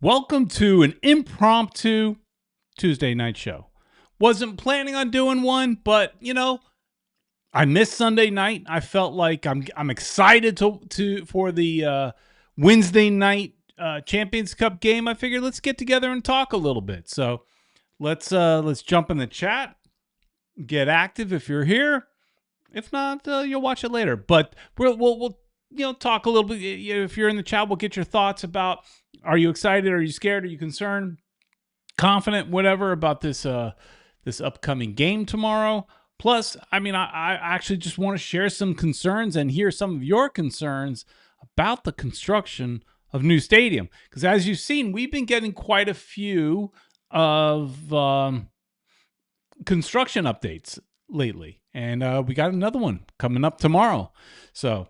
Welcome to an impromptu Tuesday night show. Wasn't planning on doing one, but I missed Sunday night. I felt like I'm excited for the Wednesday night Champions Cup game. I figured let's get together and talk a little bit. So let's jump in the chat, get active if you're here. If not, you'll watch it later. But we'll talk a little bit. If you're in the chat, we'll get your thoughts about: are you excited? Are you scared? Are you concerned? Confident? Whatever about this this upcoming game tomorrow. Plus, I actually just want to share some concerns and hear some of your concerns about the construction of new stadium. Because as you've seen, we've been getting quite a few of construction updates lately, and we got another one coming up tomorrow. So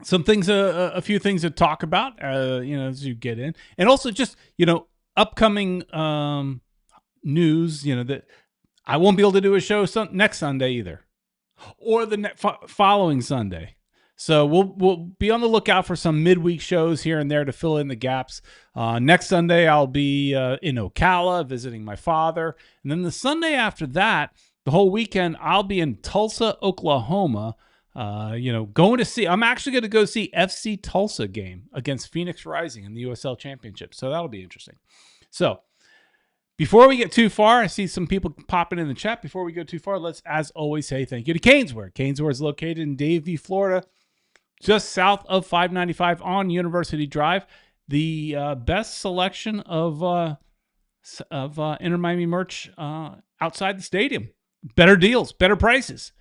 some things, a few things to talk about, as you get in, and also just upcoming news. That I won't be able to do a show next Sunday either, or the following Sunday. So we'll be on the lookout for some midweek shows here and there to fill in the gaps. Next Sunday I'll be in Ocala visiting my father, and then the Sunday after that, the whole weekend I'll be in Tulsa, Oklahoma. Going to see. I'm actually going to go see FC Tulsa game against Phoenix Rising in the USL Championship. So that'll be interesting. So before we get too far, I see some people popping in the chat. Before we go too far, let's, as always, say thank you to Caneswear. Caneswear is located in Davie, Florida, just south of 595 on University Drive. The best selection of Inter Miami merch outside the stadium. Better deals, better prices.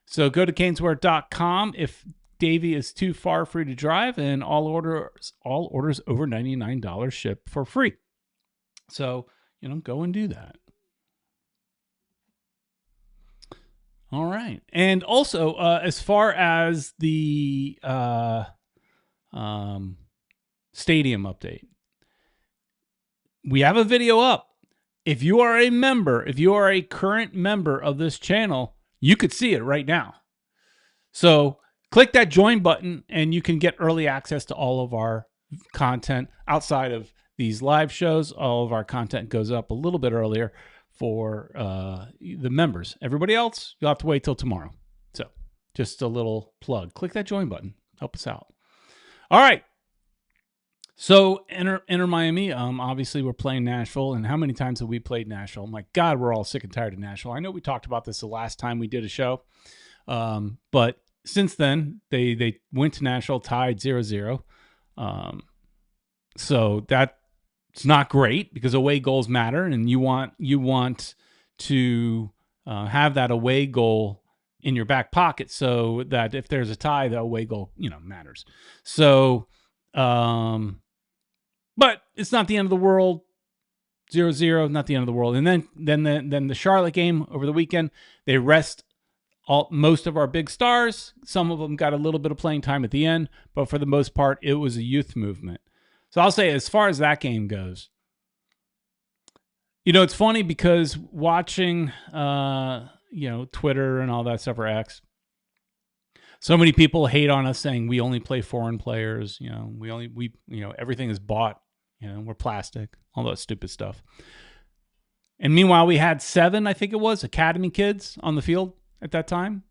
So go to caneswear.com if Davie is too far for you to drive, and all orders over $99 ship for free. So, go and do that. All right. And also, as far as the stadium update, we have a video up. If you are a current member of this channel, you could see it right now. So click that join button and you can get early access to all of our content outside of these live shows. All of our content goes up a little bit earlier for the members. Everybody else, you'll have to wait till tomorrow. So just a little plug. Click that join button. Help us out. All right. So Inter Miami, obviously we're playing Nashville, and how many times have we played Nashville? My God, we're all sick and tired of Nashville. I know we talked about this the last time we did a show, but since then they went to Nashville, tied 0-0. So that's not great because away goals matter, and you want to have that away goal in your back pocket so that if there's a tie, the away goal matters. So. But it's not the end of the world. 0-0, not the end of the world. And then the Charlotte game over the weekend, they rest most of our big stars. Some of them got a little bit of playing time at the end, but for the most part, it was a youth movement. So I'll say, as far as that game goes, it's funny because watching, Twitter and all that stuff, or X, so many people hate on us saying we only play foreign players. Everything is bought. We're plastic, all that stupid stuff. And meanwhile, we had 7, I think it was, academy kids on the field at that time.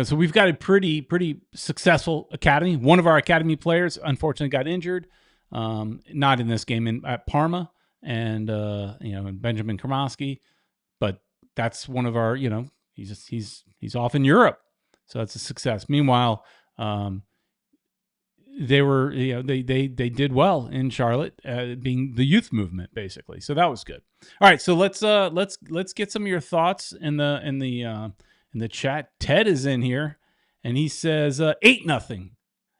So we've got a pretty successful academy. One of our academy players, unfortunately, got injured. Not in this game, at Parma, and Benjamin Kramoski. But that's one of our, he's off in Europe. So that's a success. Meanwhile, they were, they did well in Charlotte, being the youth movement basically. So that was good. All right, so let's get some of your thoughts in the chat. Ted is in here, and he says 8-0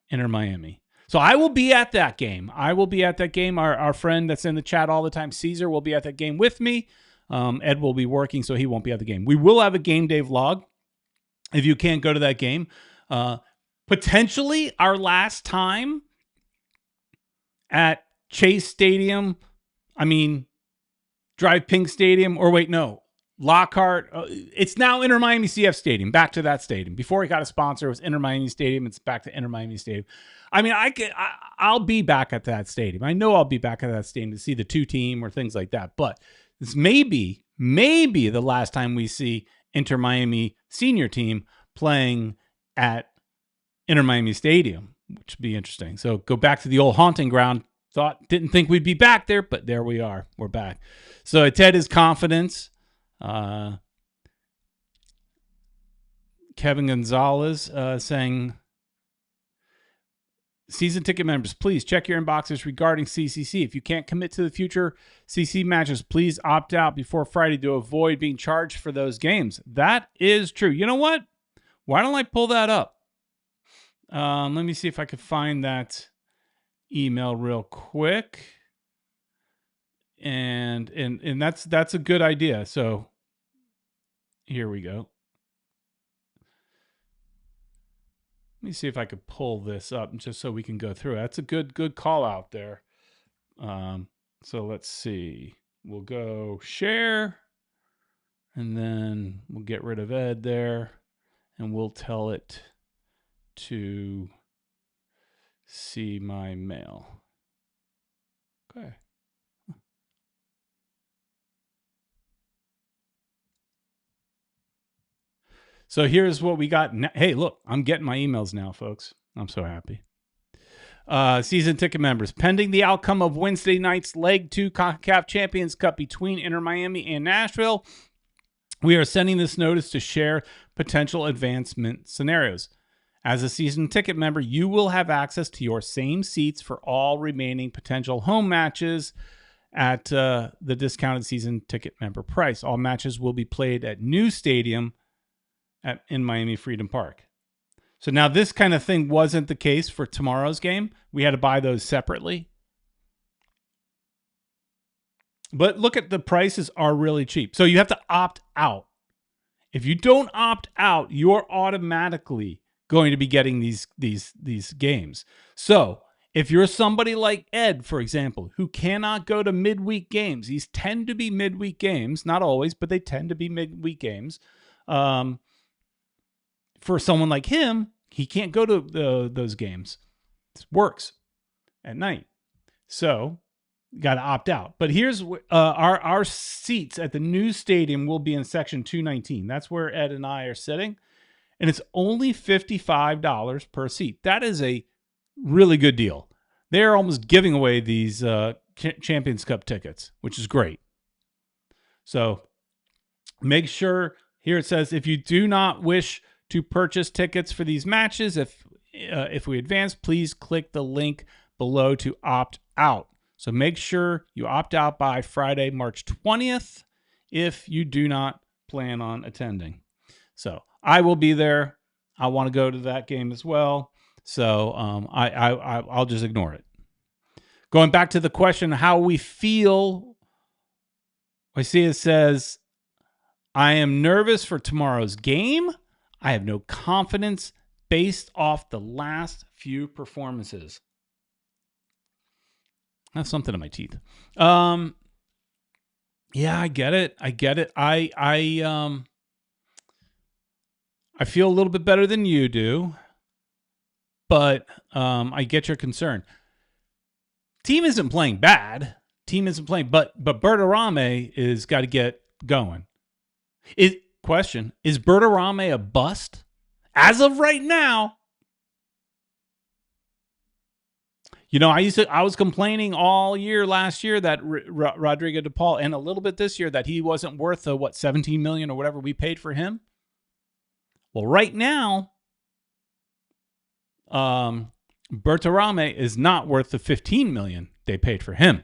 Inter Miami. So I will be at that game. Our friend that's in the chat all the time, Caesar, will be at that game with me. Ed will be working, so he won't be at the game. We will have a game day vlog if you can't go to that game. Potentially our last time at Chase Stadium. Drive Pink Stadium. Or wait, no. Lockhart. It's now Inter Miami CF Stadium. Back to that stadium. Before it got a sponsor, it was Inter Miami Stadium. It's back to Inter Miami Stadium. I mean, I'll be back at that stadium. I know I'll be back at that stadium to see the two team or things like that. But this may be the last time we see Inter Miami senior team playing at Inter Miami Stadium, which would be interesting. So go back to the old haunting ground. Didn't think we'd be back there, but there we are. We're back. So Ted is confidence. Kevin Gonzalez saying, season ticket members, please check your inboxes regarding CCC. If you can't commit to the future CC matches, please opt out before Friday to avoid being charged for those games. That is true. You know what? Why don't I pull that up? Let me see if I could find that email real quick. And that's a good idea. So here we go. Let me see if I could pull this up just so we can go through it. That's a good call out there. So let's see. We'll go share, and then we'll get rid of Ed there, and we'll tell it to see my mail. Okay. So here's what we got. Hey, look, I'm getting my emails now, folks. I'm so happy. Season ticket members, pending the outcome of Wednesday night's Leg 2 CONCACAF Champions Cup between Inter Miami and Nashville, we are sending this notice to share potential advancement scenarios. As a season ticket member, you will have access to your same seats for all remaining potential home matches at the discounted season ticket member price. All matches will be played at New Stadium in Miami Freedom Park. So now this kind of thing wasn't the case for tomorrow's game. We had to buy those separately. But look at the prices are really cheap. So you have to opt out. If you don't opt out, you're automatically going to be getting these games. So if you're somebody like Ed, for example, who cannot go to midweek games, these tend to be midweek games, not always, but they tend to be midweek games. For someone like him, he can't go to those games. It works at night. So you got to opt out. But here's our seats at the new stadium will be in section 219. That's where Ed and I are sitting. And it's only $55 per seat. That is a really good deal. They're almost giving away these Champions Cup tickets, which is great. So make sure, here it says, if you do not wish to purchase tickets for these matches, if we advance, please click the link below to opt out. So make sure you opt out by Friday, March 20th, if you do not plan on attending. So I will be there. I want to go to that game as well. So I'll just ignore it. Going back to the question, how we feel, I see it says, I am nervous for tomorrow's game. I have no confidence based off the last few performances. I have something in my teeth. Yeah, I get it. I feel a little bit better than you do, but I get your concern. Team isn't playing bad. But Bertarame is got to get going. Question, is Bertarame a bust? As of right now, you know, I was complaining all year last year that Rodrigo De Paul, and a little bit this year, that he wasn't worth the, $17 million or whatever we paid for him. Well, right now, Bertarame is not worth the $15 million they paid for him.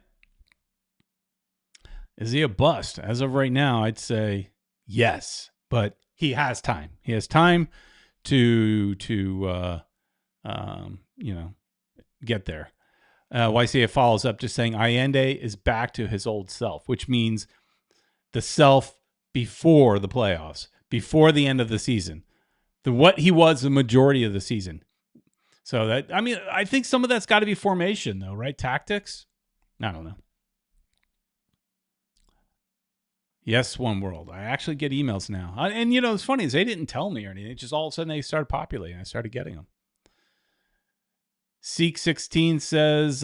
Is he a bust? As of right now, I'd say yes, but he has time. He has time to get there. YCA follows up just saying Allende is back to his old self, which means the self before the playoffs, before the end of the season, what he was the majority of the season. So I think some of that's got to be formation though, right? Tactics. I don't know. Yes, One World. I actually get emails now. And, it's funny is they didn't tell me or anything. It just all of a sudden they started populating. I started getting them. Seek16 says,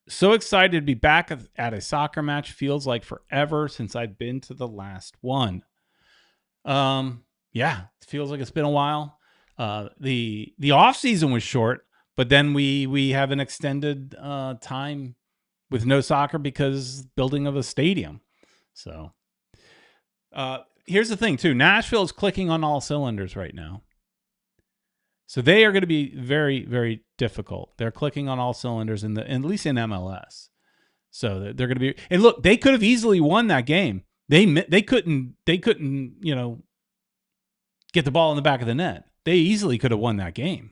so excited to be back at a soccer match. Feels like forever since I've been to the last one. Yeah, it feels like it's been a while. The off season was short, but then we have an extended time with no soccer because building of a stadium. So here's the thing too. Nashville is clicking on all cylinders right now. So they are going to be very, very difficult. They're clicking on all cylinders at least in MLS. So they're going to be, and look, they could have easily won that game. They couldn't, get the ball in the back of the net. They easily could have won that game.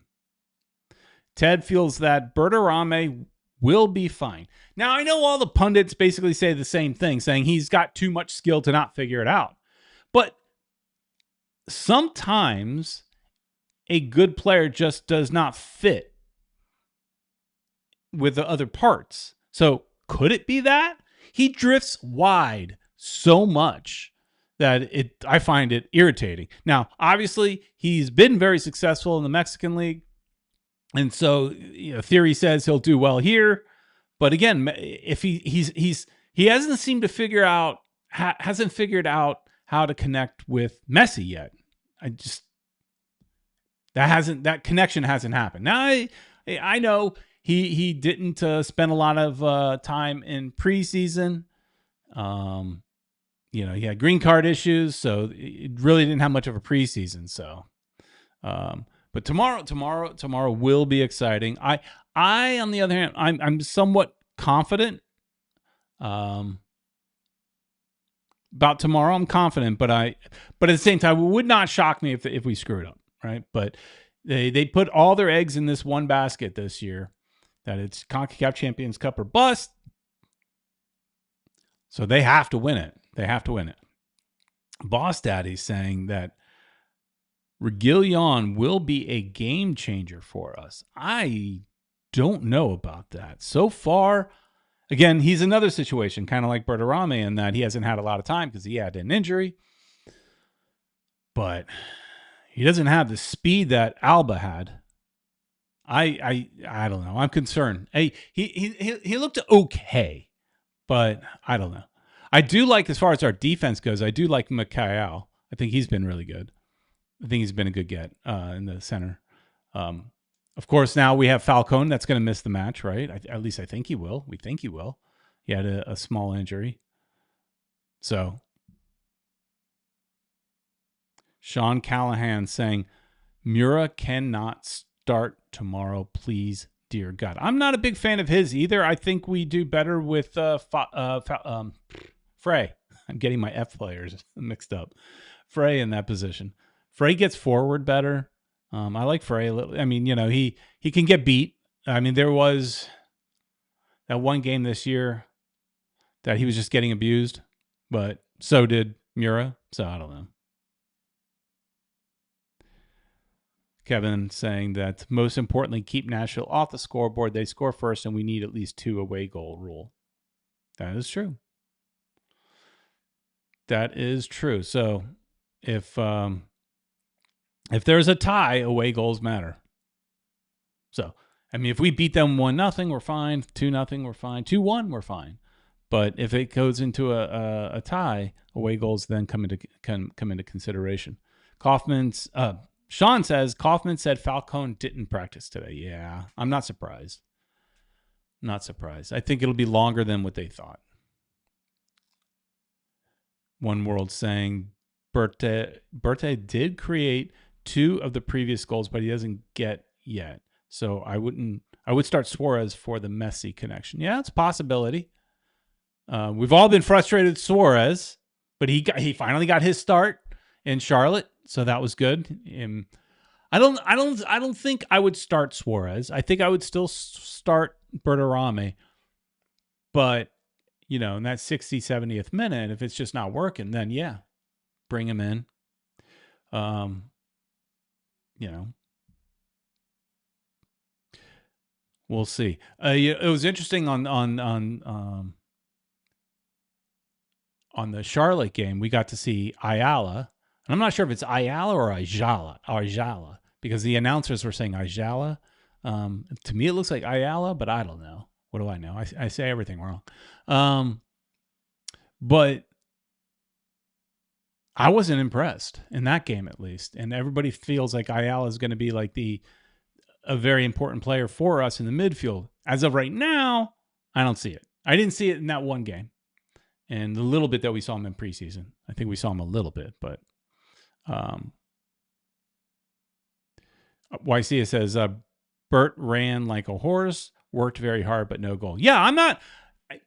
Ted feels that Berterame will be fine. Now, I know all the pundits basically say the same thing, saying he's got too much skill to not figure it out. But sometimes a good player just does not fit with the other parts. So could it be that? He drifts wide so much that I find it irritating. Now, obviously, he's been very successful in the Mexican League. And so, theory says he'll do well here. But again, if he hasn't seemed to figure out how to connect with Messi yet. That connection hasn't happened. Now I know he didn't spend a lot of time in preseason. He had green card issues, so it really didn't have much of a preseason. So, but tomorrow will be exciting. I on the other hand, I'm somewhat confident. About tomorrow, I'm confident, but at the same time, it would not shock me if we screwed up, right? But they put all their eggs in this one basket this year, that it's CONCACAF Champions Cup or bust. So they have to win it. Boss Daddy's saying that Reguilon will be a game changer for us. I don't know about that. So far, again, he's another situation, kind of like Berterame, in that he hasn't had a lot of time because he had an injury. But he doesn't have the speed that Alba had. I don't know. I'm concerned. Hey, he looked okay, but I don't know. I do like, as far as our defense goes, I do like Mikhail. I think he's been really good. I think he's been a good get in the center. Of course, now we have Falcone that's going to miss the match, right? At least I think he will. We think he will. He had a small injury. So, Sean Callahan saying, Mura cannot start tomorrow, please, dear God. I'm not a big fan of his either. I think we do better with Frey. I'm getting my F players mixed up. Frey in that position. Frey gets forward better. I like Frey. I mean, he can get beat. I mean, there was that one game this year that he was just getting abused, but so did Mura. So I don't know. Kevin saying that most importantly, keep Nashville off the scoreboard. They score first, and we need at least 2 away goal rule. That is true. That is true. So if there's a tie, away goals matter. So, I mean, if we beat them 1-0, we're fine. 2-0, we're fine. 2-1, we're fine. But if it goes into a tie, away goals then come into consideration. Sean says Kaufman said Falcone didn't practice today. Yeah, I'm not surprised. I think it'll be longer than what they thought. One World saying Berthe did create 2 of the previous goals, but he doesn't get yet. So I would start Suarez for the Messi connection. Yeah, it's a possibility. We've all been frustrated with Suarez, but he finally got his start in Charlotte, so that was good. I don't think I would start Suarez. I think I would still start Berterame, but in that 60th, 70th minute, if it's just not working, then yeah, bring him in. We'll see. It was interesting on on the Charlotte game, we got to see Ayala. And I'm not sure if it's Ayala or Ayala, because the announcers were saying Ayala. To me, it looks like Ayala, but I don't know. What do I know? I say everything wrong. But I wasn't impressed in that game, at least. And everybody feels like Ayala is going to be like a very important player for us in the midfield. As of right now, I don't see it. I didn't see it in that one game. And the little bit that we saw him in preseason. I think we saw him a little bit, but YC says, Bert ran like a horse, worked very hard, but no goal. Yeah, I'm not.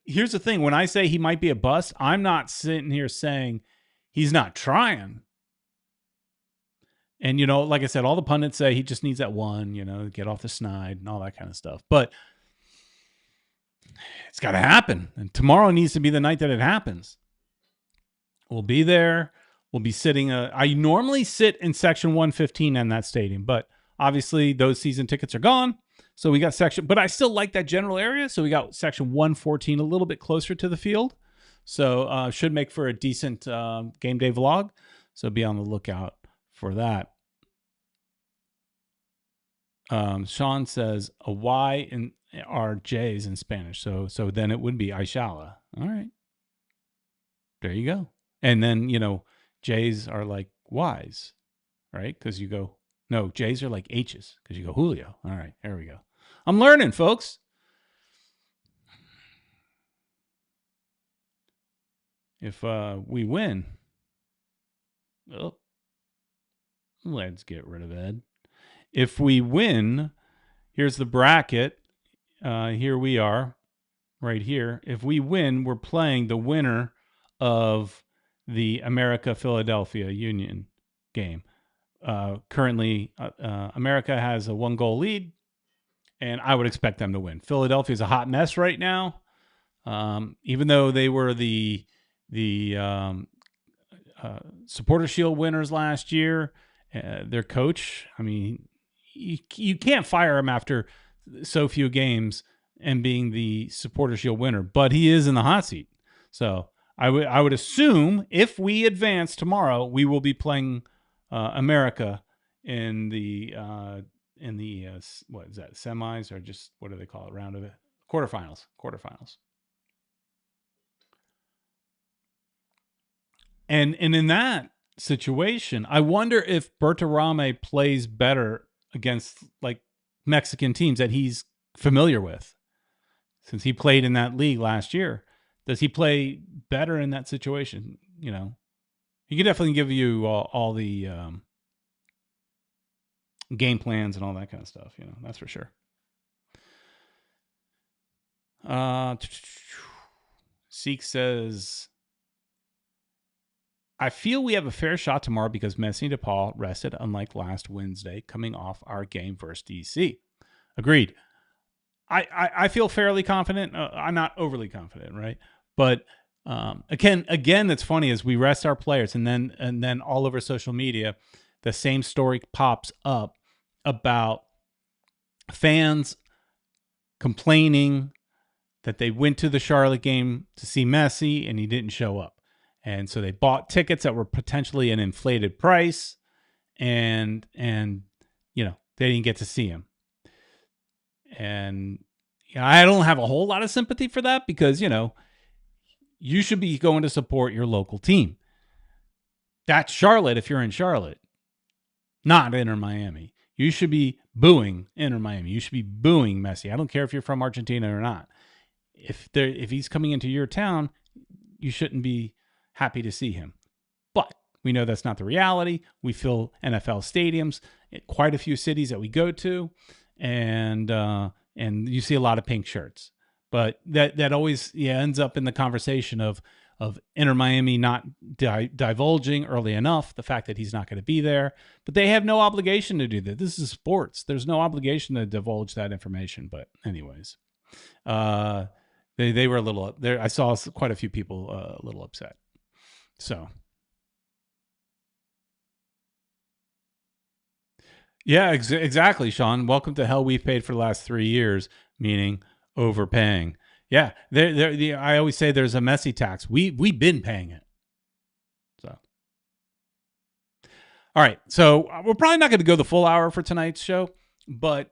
Here's the thing. When I say he might be a bust, I'm not sitting here saying he's not trying. And, like I said, all the pundits say he just needs that one, get off the snide and all that kind of stuff. But it's got to happen. And tomorrow needs to be the night that it happens. We'll be there. We'll be sitting. I normally sit in section 115 in that stadium, but obviously those season tickets are gone. So we got but I still like that general area. So we got section 114 a little bit closer to the field. So should make for a decent game day vlog. So be on the lookout for that. Sean says a Y and are J's in Spanish. So then it would be Aishala. All right. There you go. And then, J's are like Y's, right? Because you go, no, J's are like H's because you go Julio. All right. There we go. I'm learning, folks. If we win, let's get rid of Ed. If we win, here's the bracket. Here we are, right here. If we win, we're playing the winner of the America-Philadelphia Union game. Currently, America has a 1-goal lead, and I would expect them to win. Philadelphia is a hot mess right now. Even though they were the Supporter Shield winners last year, their coach, I mean, you can't fire him after so few games and being the Supporter Shield winner, but he is in the hot seat. So I would assume if we advance tomorrow, we will be playing America in the what is that, semis, or just what do they call it, round of it, quarterfinals. And in that situation, I wonder if Bertarame plays better against like Mexican teams that he's familiar with, since he played in that league last year. Does he play better in that situation? He could definitely give you all the game plans and all that kind of stuff. That's for sure. Seek says, I feel we have a fair shot tomorrow because Messi and DePaul rested, unlike last Wednesday, coming off our game versus DC. Agreed. I feel fairly confident. I'm not overly confident, right? But again, that's funny is we rest our players, and then all over social media, the same story pops up about fans complaining that they went to the Charlotte game to see Messi and he didn't show up. And so they bought tickets that were potentially an inflated price, and they didn't get to see him. And I don't have a whole lot of sympathy for that because, you should be going to support your local team. That's Charlotte if you're in Charlotte, not Inter Miami. You should be booing Inter Miami. You should be booing Messi. I don't care if you're from Argentina or not. If he's coming into your town, you shouldn't be happy to see him. But we know that's not the reality. We fill NFL stadiums in quite a few cities that we go to, and you see a lot of pink shirts. But that always ends up in the conversation of Inter Miami not divulging early enough the fact that he's not going to be there. But they have no obligation to do that. This is sports. There's no obligation to divulge that information. But anyways, they were a little there. I saw quite a few people a little upset. So. Yeah, exactly, Sean. Welcome to hell we've paid for the last 3 years, meaning overpaying. Yeah, I always say there's a Messi tax. We've been paying it. So, all right. So we're probably not going to go the full hour for tonight's show, but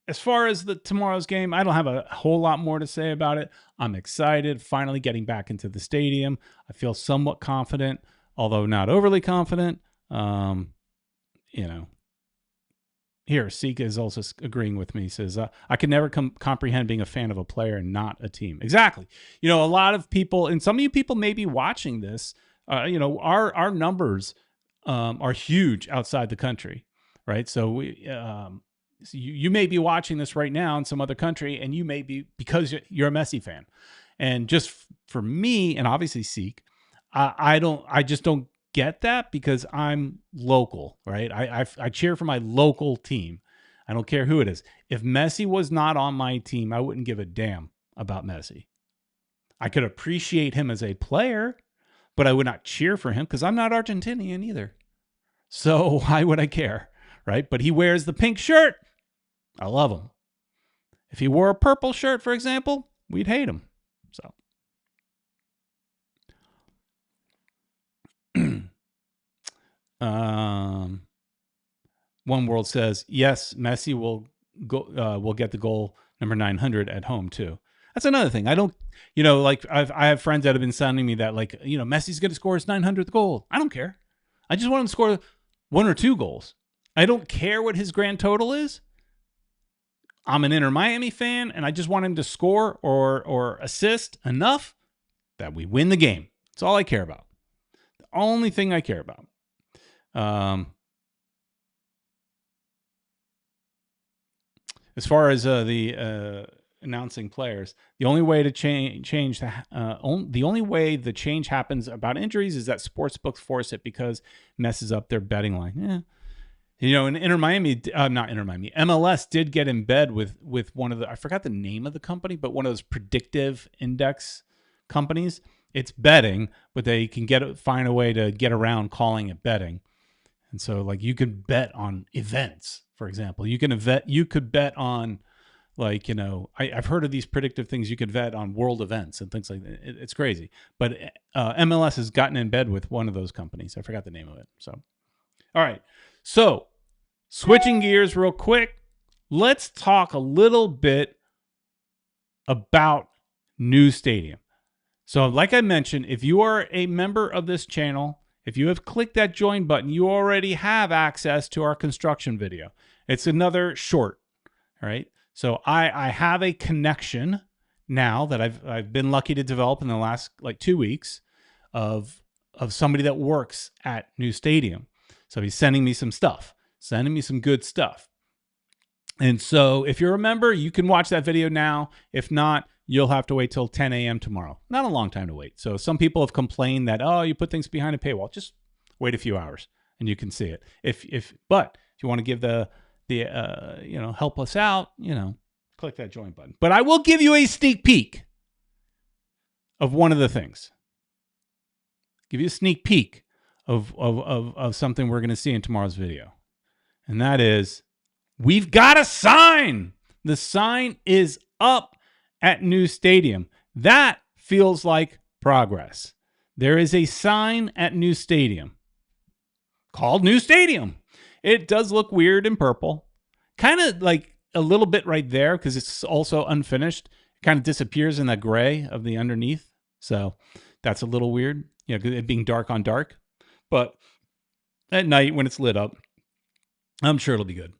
as far as tomorrow's game, I don't have a whole lot more to say about it. I'm excited, finally getting back into the stadium. I feel somewhat confident, although not overly confident. You know, here, Sika is also agreeing with me. He says, I can never comprehend being a fan of a player and not a team. Exactly. You know, a lot of people, and some of you people may be watching this, you know, our numbers are huge outside the country, right? So so you may be watching this right now in some other country, and you may be, because you're a Messi fan. And just for me, and obviously Seek, I just don't get that because I'm local, right? I cheer for my local team. I don't care who it is. If Messi was not on my team, I wouldn't give a damn about Messi. I could appreciate him as a player, but I would not cheer for him because I'm not Argentinian either. So why would I care, right? But he wears the pink shirt. I love him. If he wore a purple shirt, for example, we'd hate him. So. One World says, yes, Messi will get the goal number 900 at home too. That's another thing. I don't, you know, like I have friends that have been sending me that, like, you know, Messi's going to score his 900th goal. I don't care. I just want him to score 1 or 2 goals. I don't care what his grand total is. I'm an Inter Miami fan, and I just want him to score or assist enough that we win the game. That's all I care about. The only thing I care about. As far as the announcing players, the only way to the only way the change happens about injuries is that sportsbooks force it because messes up their betting line. Yeah. You know, in not Inter Miami, MLS did get in bed with one of the, I forgot the name of the company, but one of those predictive index companies. It's betting, but they can find a way to get around calling it betting. And so, like, you could bet on events, for example. You could bet on, like, you know, I've heard of these predictive things. You could bet on world events and things like that. It's crazy. But MLS has gotten in bed with one of those companies. I forgot the name of it. So, all right. So, switching gears real quick, let's talk a little bit about new stadium. So, like I mentioned, if you are a member of this channel, if you have clicked that join button, you already have access to our construction video. It's another short, all right? So I have a connection now that I've been lucky to develop in the last like 2 weeks of somebody that works at New Stadium. So he's sending me some stuff, sending me some good stuff. And so if you're a member, you can watch that video now. If not, you'll have to wait till 10 a.m. tomorrow. Not a long time to wait. So some people have complained that, oh, you put things behind a paywall. Just wait a few hours and you can see it. But if you want to give the you know, help us out, you know, click that join button. But I will give you a sneak peek of one of the things. Give you a sneak peek of something we're going to see in tomorrow's video. And that is, we've got a sign. The sign is up at New Stadium. That feels like progress. There is a sign at New Stadium called New Stadium. It does look weird in purple. Kind of like a little bit right there because it's also unfinished. It kind of disappears in the gray of the underneath. So that's a little weird, you know, it being dark on dark. But at night when it's lit up, I'm sure it'll be good.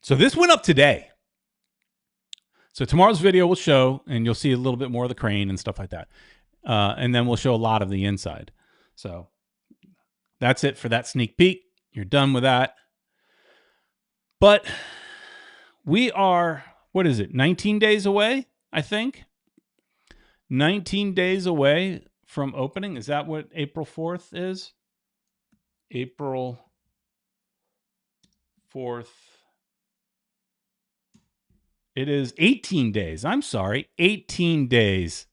So this went up today. So tomorrow's video will show, and you'll see a little bit more of the crane and stuff like that. And then we'll show a lot of the inside. So that's it for that sneak peek. You're done with that. But we are, 19 days away, I think? 19 days away from opening. Is that what April 4th is? April 4th. It is 18 days. I'm sorry, 18 days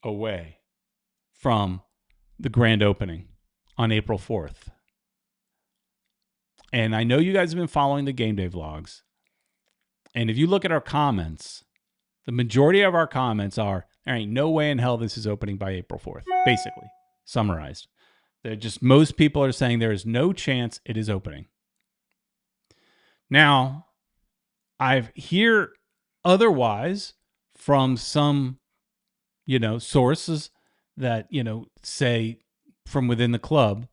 away from the grand opening on April 4th. And I know you guys have been following the game day vlogs. And if you look at our comments, The majority of our comments are, there ain't no way in hell this is opening by April 4th, basically, summarized. They're just, most people are saying there is no chance it is opening. Now, I've hear otherwise from some, sources that, say from within the club,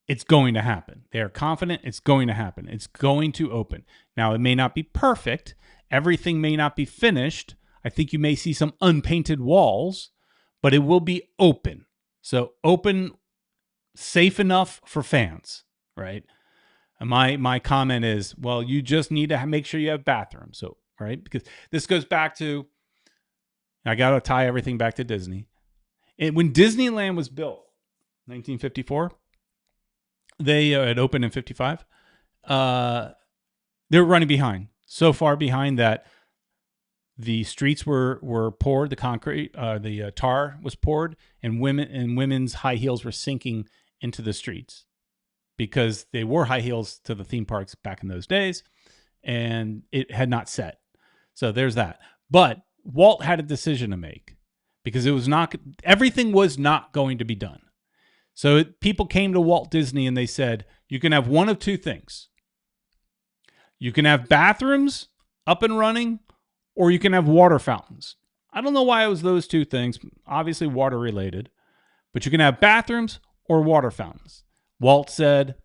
it's going to happen. They are confident it's going to happen. It's going to open. Now, it may not be perfect. Everything may not be finished. I think you may see some unpainted walls, but it will be open. So open, safe enough for fans, right? And my comment is, well, you just need to make sure you have bathrooms. So, right? Because this goes back to, I got to tie everything back to Disney. When Disneyland was built, 1954, they had opened in 55. They were running behind, so far behind that the streets were poured, the concrete, the tar was poured, and women's high heels were sinking into the streets because they wore high heels to the theme parks back in those days, and it had not set. So there's that. But Walt had a decision to make because everything was not going to be done. So people came to Walt Disney and they said, you can have one of two things. You can have bathrooms up and running, or you can have water fountains. I don't know why it was those two things, obviously water related, but you can have bathrooms or water fountains. Walt said,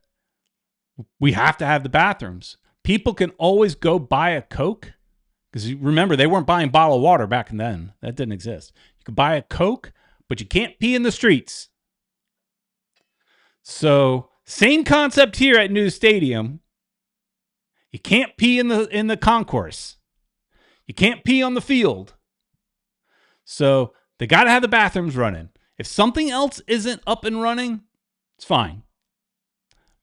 we have to have the bathrooms. People can always go buy a Coke, because remember, they weren't buying bottled water back then. That didn't exist. You could buy a Coke, but you can't pee in the streets. So same concept here at New Stadium. You can't pee in the concourse. You can't pee on the field. So they got to have the bathrooms running. If something else isn't up and running, it's fine.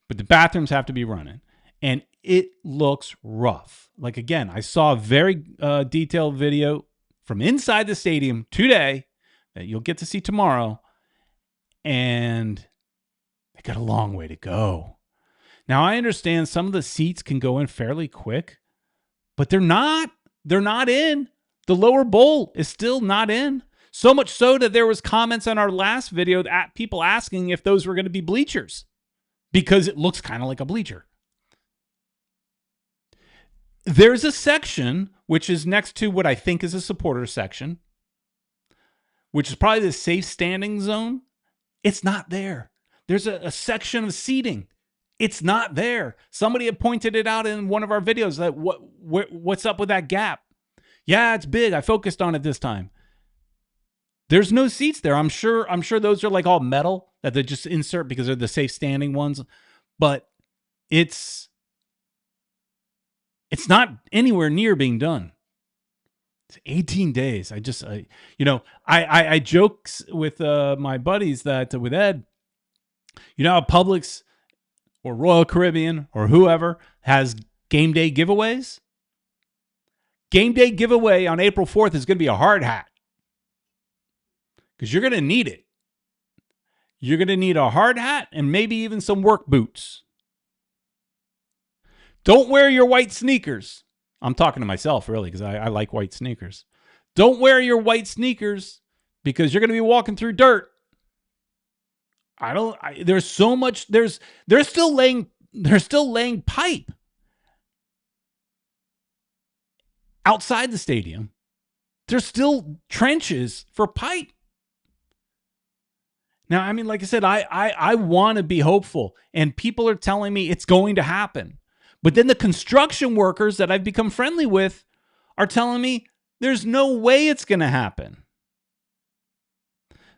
But the bathrooms have to be running. And it looks rough. Like, again, I saw a very detailed video from inside the stadium today that you'll get to see tomorrow. And they got a long way to go. Now, I understand some of the seats can go in fairly quick, but they're not. They're not in. The lower bowl is still not in. So much so that there was comments on our last video at people asking if those were going to be bleachers because it looks kind of like a bleacher. There's a section which is next to what I think is a supporter section, which is probably the safe standing zone. It's not there. There's a section of seating. It's not there. Somebody had pointed it out in one of our videos that what's up with that gap? Yeah, it's big. I focused on it this time. There's no seats there. I'm sure those are like all metal that they just insert because they're the safe standing ones, but it's not anywhere near being done. It's 18 days. I joke with my buddies that with Ed, how Publix or Royal Caribbean or whoever has game day giveaways. Game day giveaway on April 4th is going to be a hard hat because you're going to need it. You're going to need a hard hat and maybe even some work boots. Don't wear your white sneakers. I'm talking to myself, really, because I like white sneakers. Don't wear your white sneakers because you're going to be walking through dirt. There's so much. They're still laying pipe outside the stadium. There's still trenches for pipe. Now, I mean, like I said, I want to be hopeful, and people are telling me it's going to happen. But then the construction workers that I've become friendly with are telling me there's no way it's going to happen.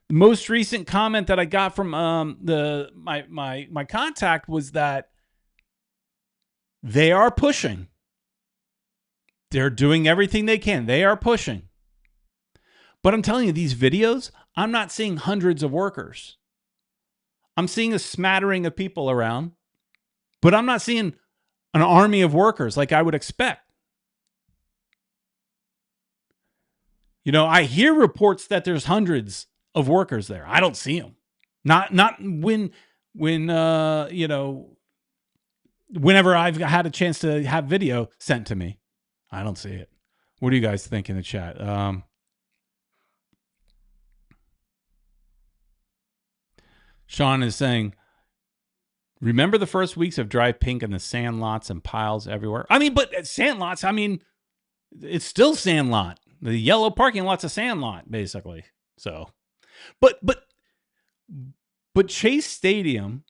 The most recent comment that I got from my contact was that they are pushing. They're doing everything they can. They are pushing. But I'm telling you, these videos, I'm not seeing hundreds of workers. I'm seeing a smattering of people around, but I'm not seeing an army of workers like I would expect. I hear reports that there's hundreds of workers there. I don't see them. Not when whenever I've had a chance to have video sent to me, I don't see it. What do you guys think in the chat? Sean is saying, remember the first weeks of Dry Pink and the sand lots and piles everywhere? I mean, but sand lots, I mean, it's still sand lot. The yellow parking lot's a sand lot, basically. So, but Chase Stadium,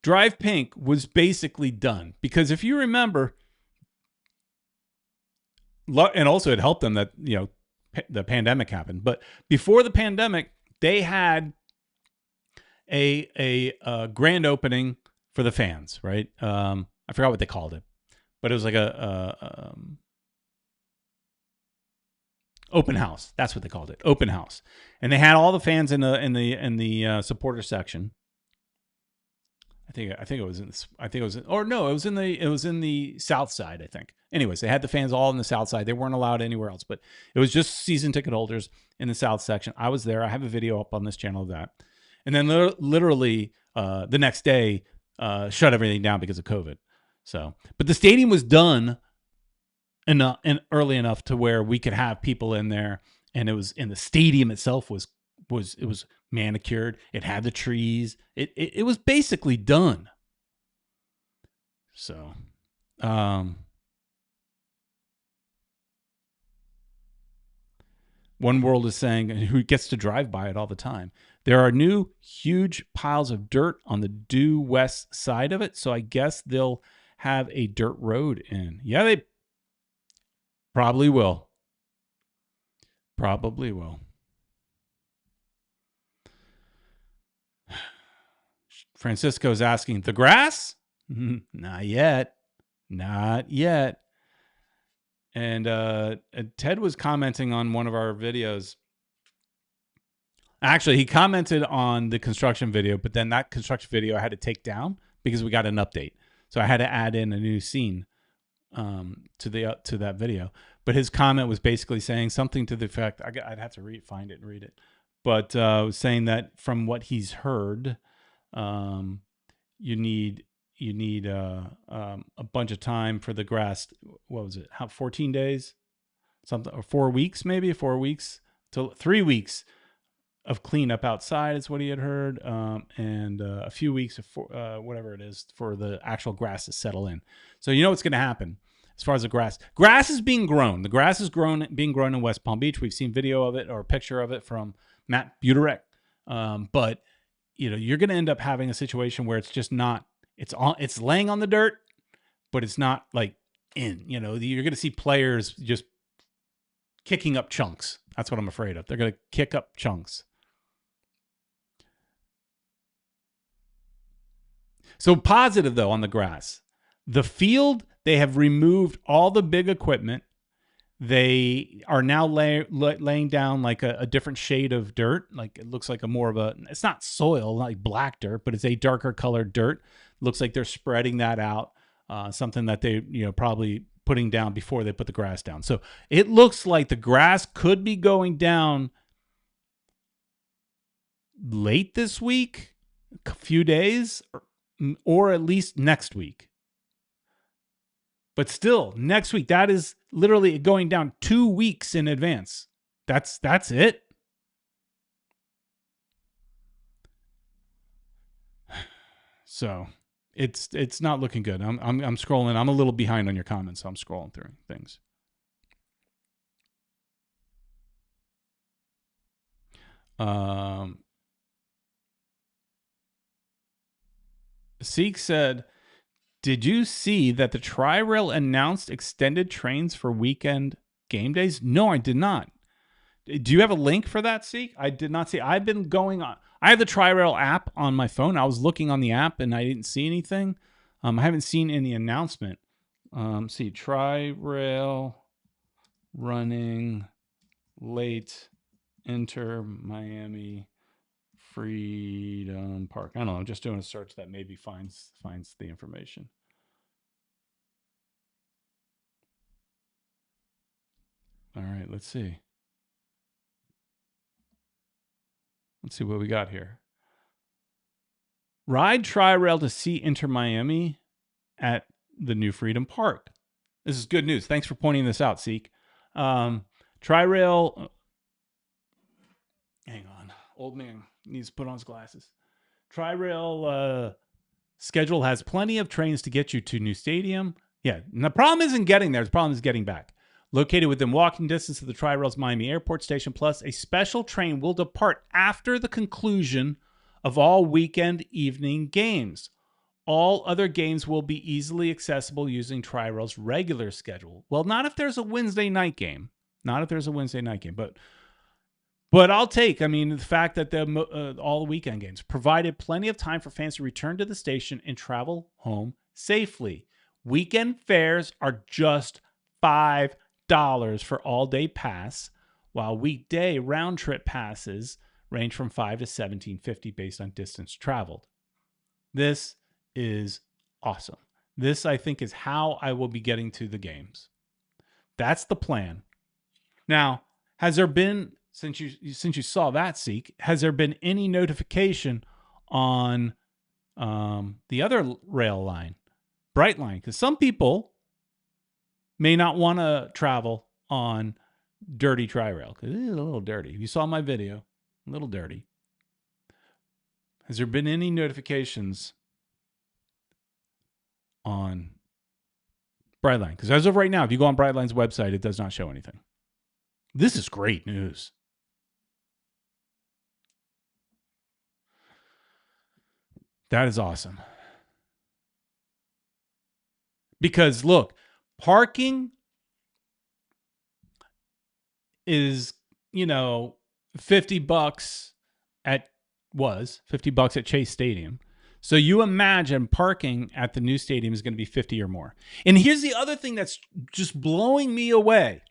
Drive Pink was basically done. Because if you remember, and also it helped them that, you know, the pandemic happened. But before the pandemic, they had a grand opening for the fans, right? I forgot what they called it, but it was like a open house. That's what they called it, open house. And they had all the fans in the supporter section. It was in the south side, I think. Anyways, they had the fans all in the south side. They weren't allowed anywhere else, but it was just season ticket holders in the south section. I was there. I have a video up on this channel of that. And then literally the next day, shut everything down because of COVID. So, but the stadium was done enough and early enough to where we could have people in there, and it was in the stadium itself was manicured. It had the trees. It was basically done. So, One World is saying, who gets to drive by it all the time, there are new huge piles of dirt on the due west side of it. So I guess they'll have a dirt road in. Yeah, they probably will. Probably will. Francisco's asking, the grass? Not yet. Not yet. And Ted was commenting on one of our videos. Actually, he commented on the construction video, but then that construction video I had to take down because we got an update. So I had to add in a new scene to that video. But his comment was basically saying something to the effect, I'd have to find it and read it. But was saying that from what he's heard, you need a bunch of time for the grass. What was it? 14 days, something, or 4 weeks, maybe 4 weeks to 3 weeks of cleanup outside is what he had heard, and a few weeks of whatever it is for the actual grass to settle in. So you know what's going to happen as far as the grass. Grass is being grown. The grass is being grown in West Palm Beach. We've seen video of it or a picture of it from Matt Buterek. But you know, you're going to end up having a situation where it's just not. It's laying on the dirt, but it's not like in. You know, you're going to see players just kicking up chunks. That's what I'm afraid of. They're going to kick up chunks. So positive, though, on the grass. The field, they have removed all the big equipment. They are now laying down like a different shade of dirt. Like it looks like it's not soil, not like black dirt, but it's a darker colored dirt. Looks like they're spreading that out. Something that they, probably putting down before they put the grass down. So it looks like the grass could be going down late this week, a few days, or at least next week. But still, next week, that is literally going down 2 weeks in advance. That's it. So it's not looking good. I'm scrolling. I'm a little behind on your comments, so I'm scrolling through things. Seek said, did you see that the Tri-Rail announced extended trains for weekend game days? No, I did not. Do you have a link for that, Seek? I did not see. I've been going on. I have the Tri-Rail app on my phone. I was looking on the app and I didn't see anything. I haven't seen any announcement. See, Tri-Rail running late, enter Miami Freedom Park. I don't know. I'm just doing a search that maybe finds the information. All right, let's see. Let's see what we got here. Ride Tri-Rail to see Inter Miami at the new Freedom Park. This is good news. Thanks for pointing this out, Seek. Tri-Rail. Hang on. Old man needs to put on his glasses. Tri-Rail schedule has plenty of trains to get you to new stadium. Yeah, and the problem isn't getting there. The problem is getting back. Located within walking distance of the Tri-Rail's Miami Airport Station, plus a special train will depart after the conclusion of all weekend evening games. All other games will be easily accessible using Tri-Rail's regular schedule. Well, not if there's a Wednesday night game. But I'll take, the fact that all the weekend games provided plenty of time for fans to return to the station and travel home safely. Weekend fares are just $5 for all-day pass, while weekday round-trip passes range from $5 to $17.50 based on distance traveled. This is awesome. This, I think, is how I will be getting to the games. That's the plan. Now, has there been, since you saw that, Seek, has there been any notification on the other rail line, Brightline? Because some people may not want to travel on dirty Tri-Rail because it is a little dirty. If you saw my video, a little dirty. Has there been any notifications on Brightline? Because as of right now, if you go on Brightline's website, it does not show anything. This is great news. That is awesome. Because look, parking is, $50 at Chase Stadium. So you imagine parking at the new stadium is going to be 50 or more. And here's the other thing that's just blowing me away,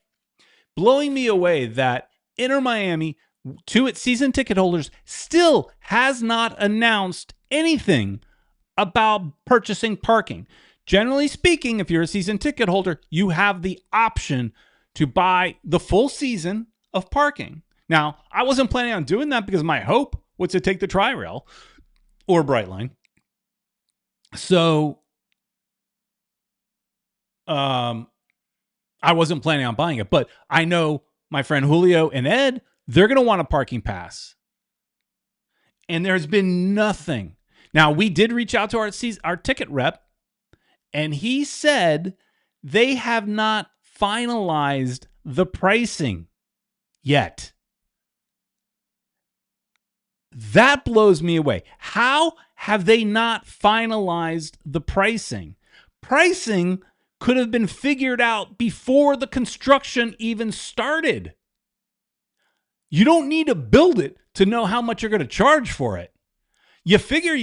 that Inter Miami, to its season ticket holders, still has not announced anything about purchasing parking. Generally speaking, if you're a season ticket holder, you have the option to buy the full season of parking. Now, I wasn't planning on doing that because my hope was to take the Tri-Rail or Brightline. So, I wasn't planning on buying it, but I know my friend Julio and Ed, they're going to want a parking pass. And there's been nothing. Now, we did reach out to our ticket rep, and he said they have not finalized the pricing yet. That blows me away. How have they not finalized the pricing? Pricing could have been figured out before the construction even started. You don't need to build it to know how much you're going to charge for it. You figure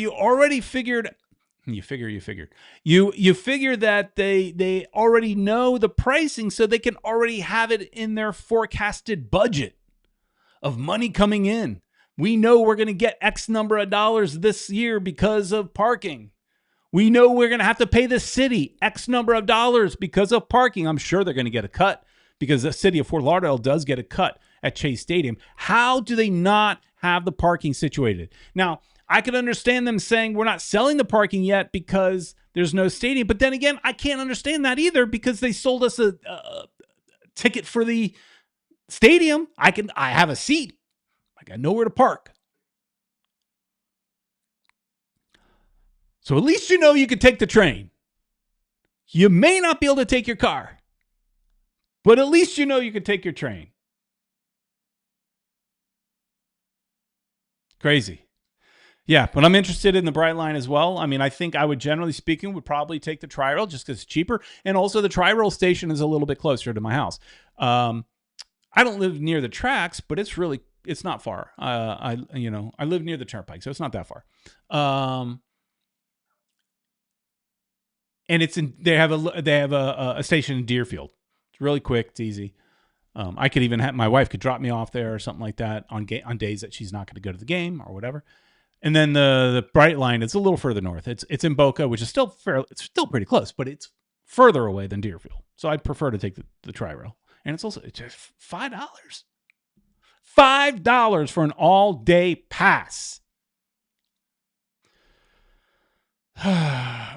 that they already know the pricing, so they can already have it in their forecasted budget of money coming in. We know we're going to get X number of dollars this year because of parking. We know we're going to have to pay the city X number of dollars because of parking. I'm sure they're going to get a cut because the city of Fort Lauderdale does get a cut at Chase Stadium. How do they not have the parking situated? Now, I could understand them saying we're not selling the parking yet because there's no stadium. But then again, I can't understand that either because they sold us a ticket for the stadium. I have a seat. I got nowhere to park. So at least you can take the train. You may not be able to take your car, but at least you can take your train. Crazy. Yeah, but I'm interested in the Brightline as well. I think I would, generally speaking, would probably take the Tri-Rail just because it's cheaper. And also the Tri-Rail station is a little bit closer to my house. I don't live near the tracks, but it's not far. I live near the turnpike, so it's not that far. And they have a station in Deerfield. It's really quick. It's easy. I could even my wife could drop me off there or something like that on days that she's not going to go to the game or whatever. And then the Brightline, it's a little further north. It's in Boca, which is still pretty close, but it's further away than Deerfield. So I'd prefer to take the Tri-Rail. And it's just $5. $5 for an all-day pass.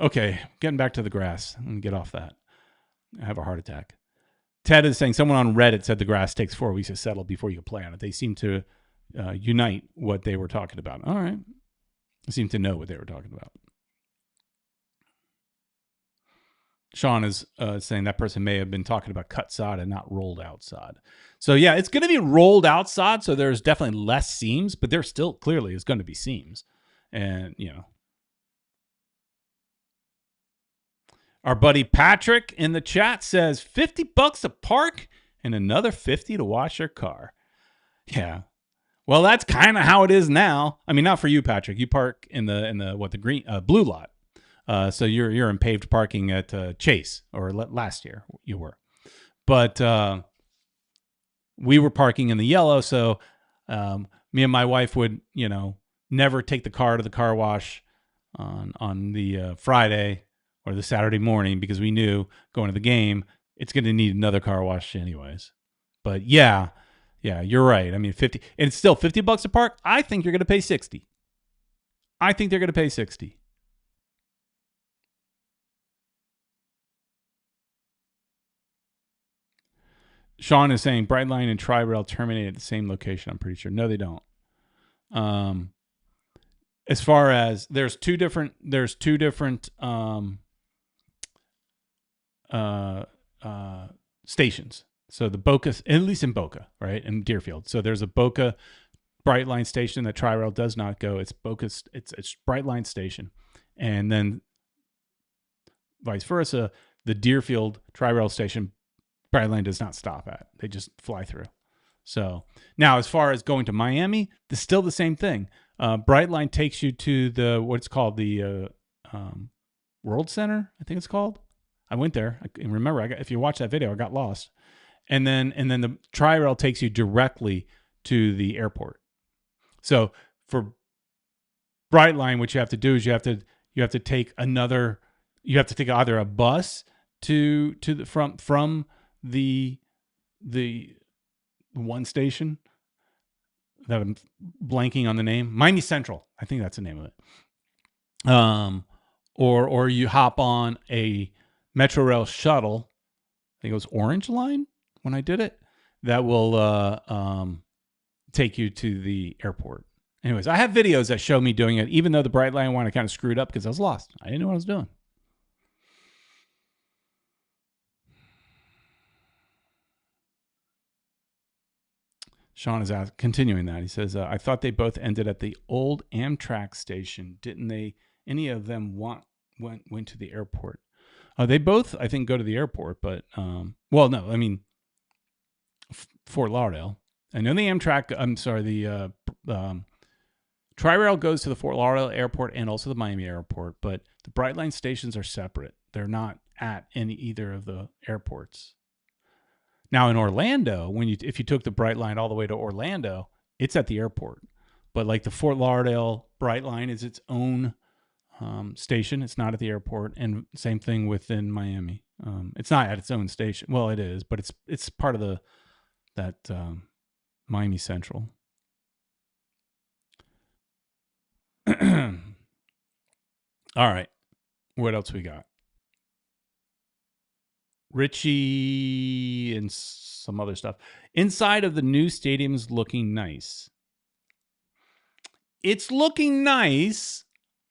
Okay, getting back to the grass and get off that. I have a heart attack. Ted is saying someone on Reddit said the grass takes 4 weeks to settle before you can play on it. They seem to unite what they were talking about. All right. They seem to know what they were talking about. Sean is saying that person may have been talking about cut sod and not rolled out sod. So, yeah, it's going to be rolled out sod, so there's definitely less seams, but there still clearly is going to be seams. And, you know. Our buddy Patrick in the chat says $50 to park and another $50 to wash your car. Yeah. Well, that's kind of how it is now. I mean, not for you, Patrick. You park in the green blue lot. So you're in paved parking at Chase, or last year you were. But we were parking in the yellow, so me and my wife would, never take the car to the car wash on the Friday or the Saturday morning, because we knew going to the game, it's going to need another car wash anyways. But yeah, you're right. I mean, 50, and it's still $50 a park. I think you're going to pay 60. I think they're going to pay 60. Sean is saying Brightline and Tri-Rail terminate at the same location. I'm pretty sure. No, they don't. As far as there's two different stations. So the Boca, at least in Boca, right, in Deerfield. So there's a Boca Brightline station that Tri-Rail does not go. It's Boca's. It's Brightline station, and then vice versa. The Deerfield Tri-Rail station, Brightline does not stop at. They just fly through. So now, as far as going to Miami, it's still the same thing. Brightline takes you to what's called the World Center, I think it's called. I went there. I can remember, if you watch that video, I got lost. And then the Tri-Rail takes you directly to the airport. So for Brightline, what you have to do is you have to take either a bus from the one station that I'm blanking on the name, Miami Central, I think that's the name of it. Or you hop on a Metro Rail shuttle. I think it was Orange Line when I did it. That will take you to the airport. Anyways, I have videos that show me doing it, even though the Brightline one I kind of screwed up because I was lost. I didn't know what I was doing. Sean is continuing that. He says, I thought they both ended at the old Amtrak station. Didn't they? Any of them went to the airport? They both, I think, go to the airport, but, well, no, I mean, Fort Lauderdale. I know the Amtrak, I'm sorry, the Tri-Rail goes to the Fort Lauderdale airport and also the Miami airport, but the Brightline stations are separate. They're not at either of the airports. Now in Orlando, if you took the Brightline all the way to Orlando, it's at the airport. But like the Fort Lauderdale Brightline is its own station. It's not at the airport, and same thing within Miami. It's not at its own station. Well, it is, but it's part of that Miami Central. All right, what else we got? Richie and some other stuff. Inside of the new stadium's looking nice. It's looking nice,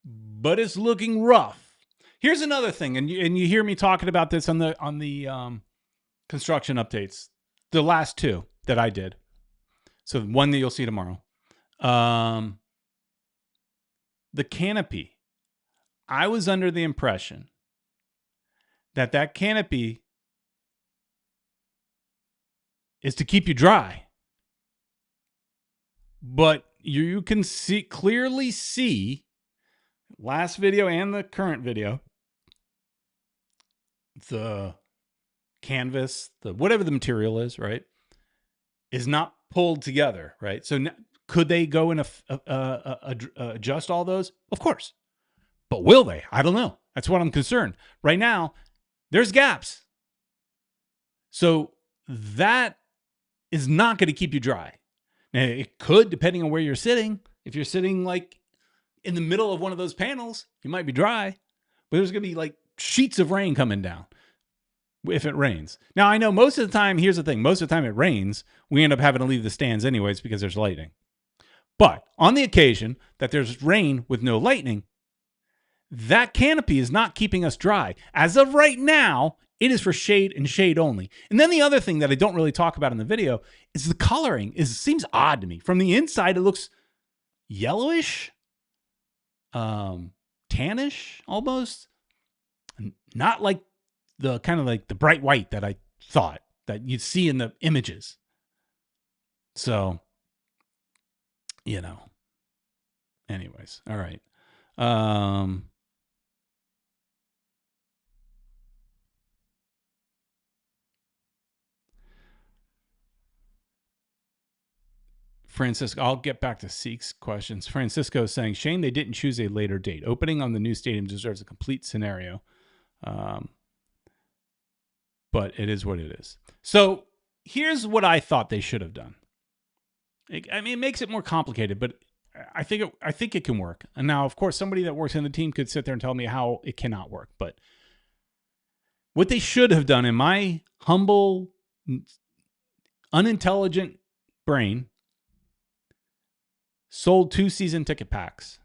but it's looking rough. Here's another thing, and you hear me talking about this on the construction updates, the last two that I did. So one that you'll see tomorrow. The canopy. I was under the impression that canopy is to keep you dry. But you can clearly see last video and the current video, the canvas, whatever the material is, right, is not pulled together, right? So could they go and adjust all those? Of course. But will they? I don't know. That's what I'm concerned. Right now, there's gaps. So that is not going to keep you dry. Now, it could, depending on where you're sitting. If you're sitting like in the middle of one of those panels, you might be dry. But there's going to be like sheets of rain coming down. if it rains. Now, I know most of the time, here's the thing, most of the time it rains, we end up having to leave the stands anyways because there's lightning. But on the occasion that there's rain with no lightning, that canopy is not keeping us dry. As of right now, it is for shade and shade only. And then the other thing that I don't really talk about in the video is the coloring. It seems odd to me. From the inside, it looks yellowish, tannish almost. Not like the kind of like the bright white that I thought that you'd see in the images. So, you know, anyways, all right. Francisco, I'll get back to Seek's questions. Francisco is saying, shame they didn't choose a later date. Opening on the new stadium deserves a complete scenario. But it is what it is. So here's what I thought they should have done. I mean, it makes it more complicated, but I think it can work. And now, of course, somebody that works in the team could sit there and tell me how it cannot work. But what they should have done, in my humble, unintelligent brain, sold 2 season ticket packs.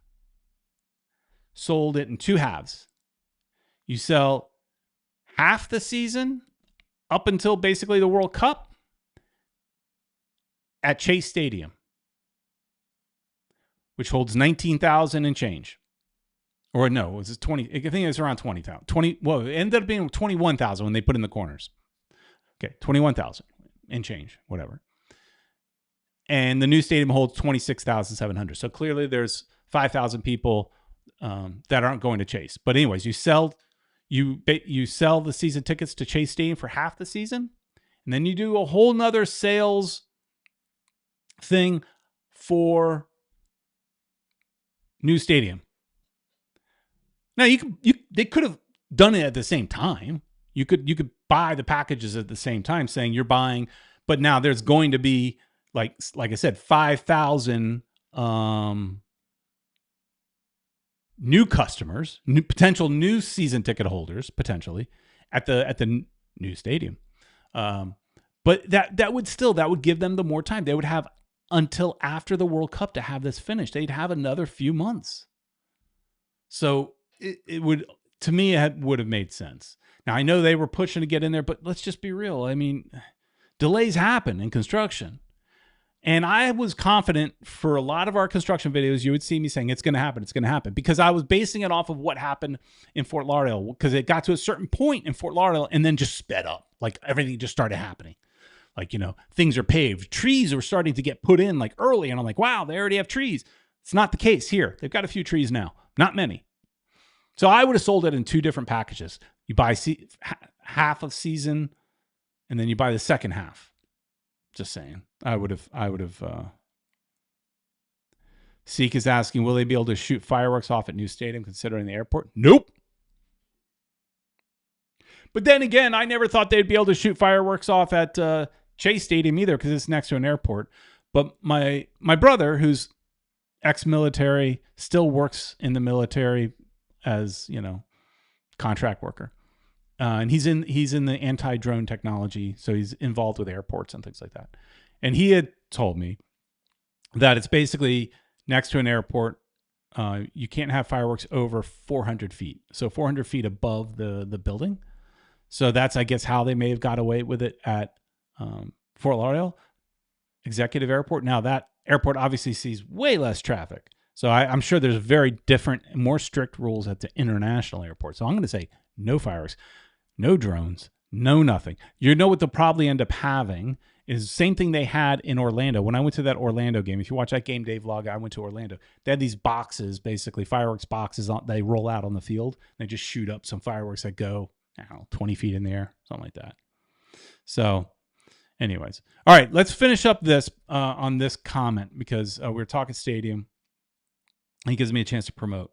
Sold it in 2 halves. You sell half the season up until basically the World Cup at Chase Stadium, which holds 19,000 and change. Or no, it was 20. I think it was around 20,000. Well, it ended up being 21,000 when they put in the corners. Okay, 21,000 and change, whatever. And the new stadium holds 26,700. So clearly there's 5,000 people that aren't going to Chase. But anyways, you sell the season tickets to Chase Stadium for half the season, and then you do a whole nother sales thing for new stadium. Now they could have done it at the same time. You could buy the packages at the same time, saying you're buying, but now there's going to be like I said, 5,000 new customers, potential new season ticket holders, potentially at the new stadium. But that would give them the more time. They would have until after the World Cup to have this finished. They'd have another few months. So it would, to me, it would have made sense. Now, I know they were pushing to get in there, but let's just be real. I mean, delays happen in construction. And I was confident for a lot of our construction videos, you would see me saying, it's going to happen, because I was basing it off of what happened in Fort Lauderdale, because it got to a certain point in Fort Lauderdale and then just sped up. Like everything just started happening. Like, things are paved. Trees were starting to get put in like early. And I'm like, wow, they already have trees. It's not the case here. They've got a few trees now, not many. So I would have sold it in 2 different packages. You buy half of season and then you buy the second half. Just saying. I would have. Seek is asking, will they be able to shoot fireworks off at new stadium considering the airport? Nope. But then again, I never thought they'd be able to shoot fireworks off at Chase Stadium either, because it's next to an airport. But my brother, who's ex-military, still works in the military as, contract worker. And he's in the anti-drone technology, so he's involved with airports and things like that. And he had told me that it's basically next to an airport. You can't have fireworks over 400 feet, so 400 feet above the building. So that's, I guess, how they may have got away with it at Fort Lauderdale Executive Airport. Now that airport obviously sees way less traffic, so I'm sure there's very different, more strict rules at the international airport. So I'm going to say no fireworks. No drones, no nothing. You know what they'll probably end up having is the same thing they had in Orlando. When I went to that Orlando game, if you watch that Game Day vlog, I went to Orlando. They had these boxes, basically fireworks boxes, they roll out on the field. They just shoot up some fireworks that go, 20 feet in the air, something like that. So anyways, all right, let's finish up this on this comment, because we're talking stadium. He gives me a chance to promote.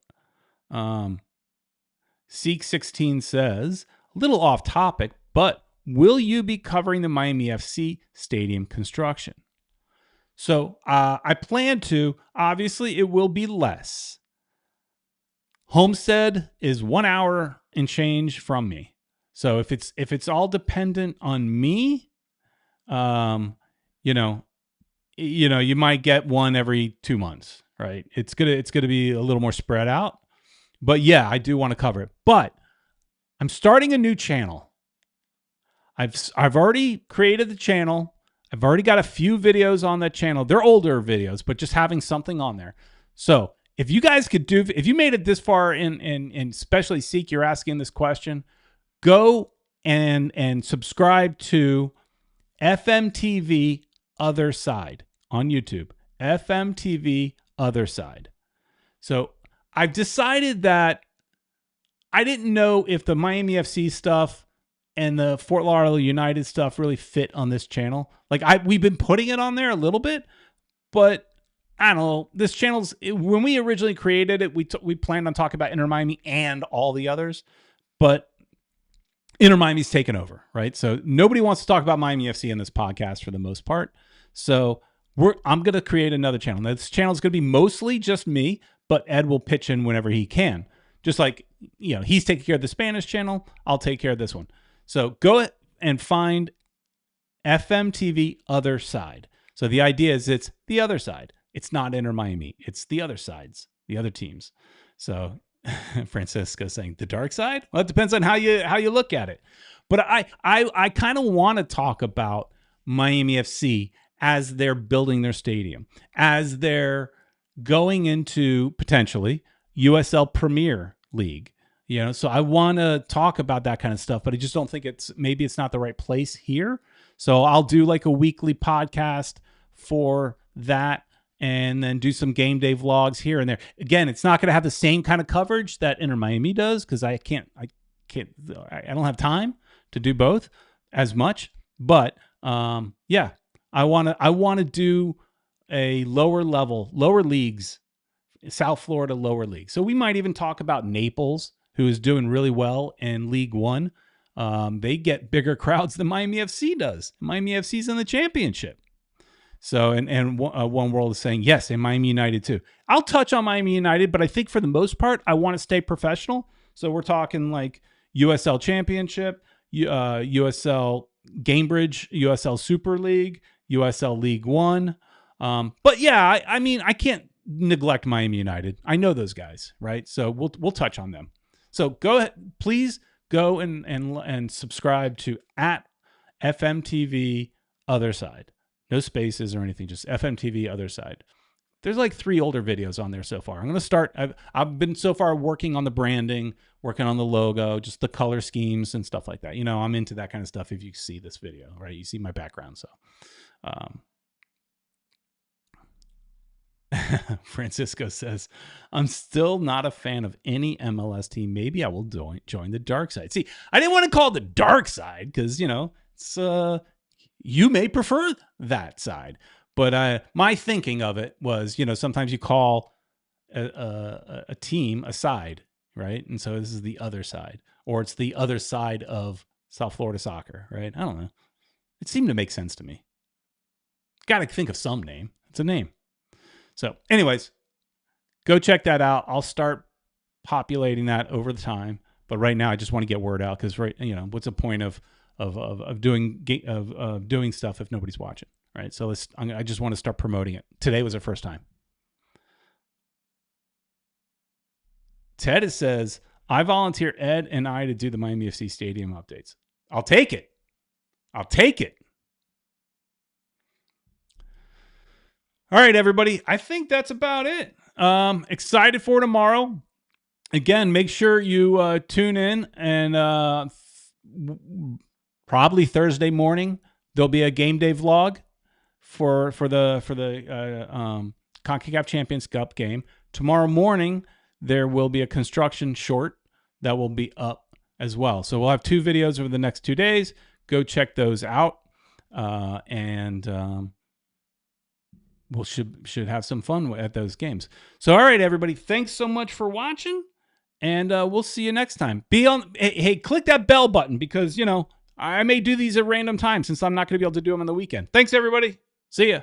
Seek16 says, a little off topic, but will you be covering the Miami FC stadium construction? So I plan to. Obviously, it will be less. Homestead is 1 hour and change from me. So if it's all dependent on me, you know, you might get one every 2 months, right? It's gonna be a little more spread out. But yeah, I do want to cover it. But I'm starting a new channel. I've already created the channel. I've already got a few videos on that channel. They're older videos, but just having something on there. So if you guys could if you made it this far in especially Seek, you're asking this question, go and subscribe to FMTV Other Side on YouTube. FMTV Other Side. So I've decided that I didn't know if the Miami FC stuff and the Fort Lauderdale United stuff really fit on this channel. Like we've been putting it on there a little bit, but I don't know. This channel's, when we originally created it, we planned on talking about Inter Miami and all the others, but Inter Miami's taken over, right? So nobody wants to talk about Miami FC in this podcast for the most part. So I'm going to create another channel. Now, this channel is going to be mostly just me, but Ed will pitch in whenever he can. Just like, he's taking care of the Spanish channel, I'll take care of this one. So go and find FMTV Other Side. So the idea is it's the other side. It's not Inter Miami. It's the other sides, the other teams. So Francisco saying the dark side? Well, it depends on how you look at it. But I kind of want to talk about Miami FC as they're building their stadium, as they're going into potentially USL Premier League. So I want to talk about that kind of stuff, but I just don't think maybe it's not the right place here. So I'll do like a weekly podcast for that and then do some game day vlogs here and there. Again, it's not going to have the same kind of coverage that Inter Miami does because I don't have time to do both as much. But yeah, I want to do a lower leagues, South Florida lower league. So we might even talk about Naples, who is doing really well in League One. They get bigger crowds than Miami FC does. Miami FC's in the championship. So, and One World is saying, yes, and Miami United too. I'll touch on Miami United, but I think for the most part, I want to stay professional. So we're talking like USL Championship, USL Gamebridge, USL Super League, USL League One. But yeah, I mean, I can't neglect Miami United. I know those guys, right? So we'll touch on them. So go ahead, please go and subscribe to @FMTV Other Side. No spaces or anything, just FMTV Other Side. There's like 3 older videos on there so far. I'm going to start. I've been so far working on the branding, working on the logo, just the color schemes and stuff like that. I'm into that kind of stuff. If you see this video, right, you see my background. So, Francisco says, I'm still not a fan of any MLS team. Maybe I will join the dark side. See, I didn't want to call it the dark side because, it's, you may prefer that side. But my thinking of it was, sometimes you call a team a side, right? And so this is the other side, or it's the other side of South Florida soccer, right? I don't know. It seemed to make sense to me. Got to think of some name. It's a name. So anyways, go check that out. I'll start populating that over the time. But right now I just want to get word out because what's the point of doing stuff if nobody's watching, right? So I just want to start promoting it. Today was the first time. Ted says, I volunteer Ed and I to do the Miami FC stadium updates. I'll take it. All right, everybody. I think that's about it. Excited for tomorrow. Again, make sure you tune in and probably Thursday morning there'll be a game day vlog for the CONCACAF Champions Cup game. Tomorrow morning there will be a construction short that will be up as well. So we'll have 2 videos over the next 2 days. Go check those out, and we should have some fun at those games. So, all right, everybody, thanks so much for watching, and we'll see you next time. Hey, click that bell button because I may do these at random times since I'm not going to be able to do them on the weekend. Thanks, everybody. See ya.